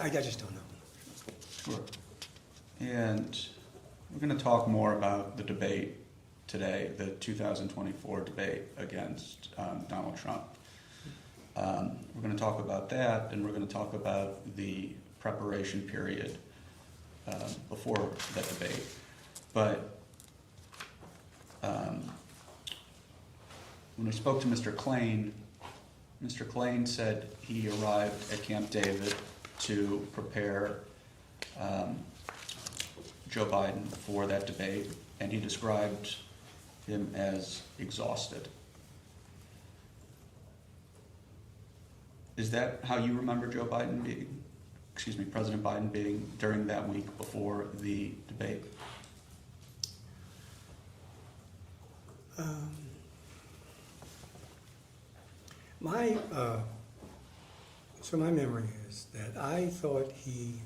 I just don't know. Sure. And we're going to talk more about the debate today, the 2024 debate against Donald Trump. We're going to talk about that, and we're going to talk about the preparation period before that debate. But when we spoke to Mr. Klain said he arrived at Camp David to prepare Joe Biden for that debate, and he described him as exhausted. Is that how you remember President Biden being during that week before the debate? My memory is that I thought he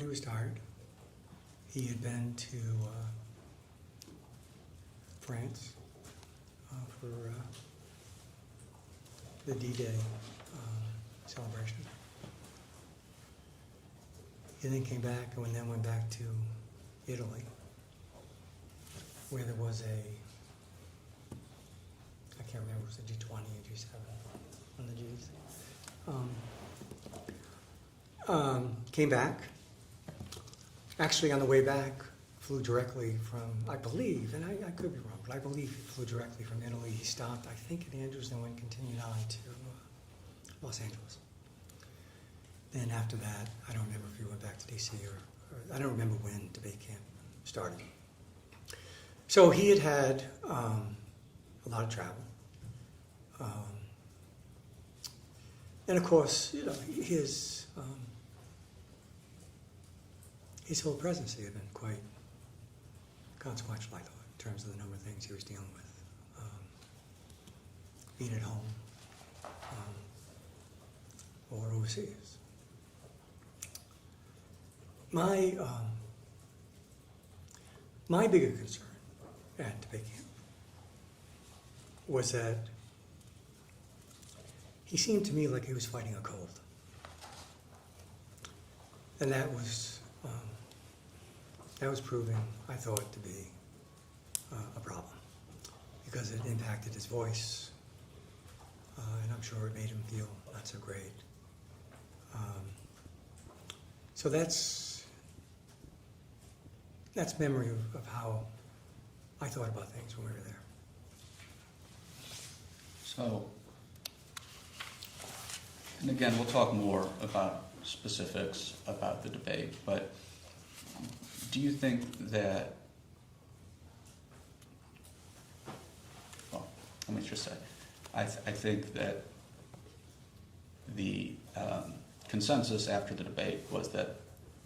was tired. He had been to France for the D-Day celebration. He then came back and then went back to Italy, where there was I can't remember, was it G20 or G7 on the Gs. Came back. Actually, on the way back, flew directly from, I believe, and I could be wrong, but I believe he flew directly from Italy. He stopped, I think, at Andrews and then continued on to Los Angeles. Then after that, I don't remember if he went back to D.C. or I don't remember when debate camp started. So he had a lot of travel. And of course, his whole presidency had been quite consequential, I thought, in terms of the number of things he was dealing with. Being at home or overseas. My bigger concern at debate camp was that he seemed to me like he was fighting a cold. And that was proving, I thought, to be a problem because it impacted his voice, and I'm sure it made him feel not so great. So that's memory of how I thought about things when we were there. So, and again, we'll talk more about specifics about the debate, but do you think that, well, let me just say, I think that the consensus after the debate was that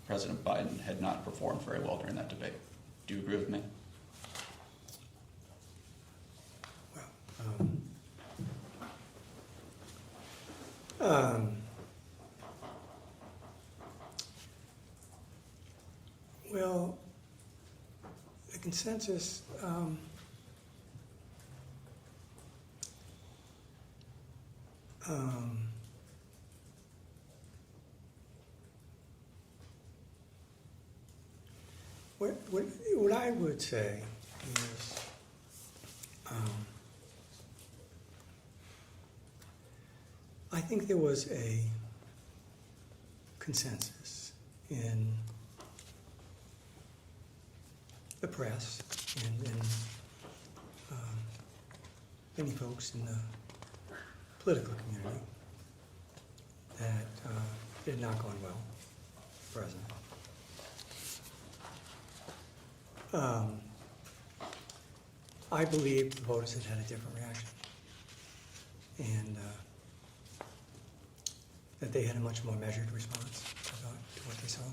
President Biden had not performed very well during that debate. Do you agree with me? Well, the consensus, what I would say is, I think there was a consensus in the press and many folks in the political community that it had not gone well for the president. I believe the voters had a different reaction, and that they had a much more measured response, I thought, to what they saw.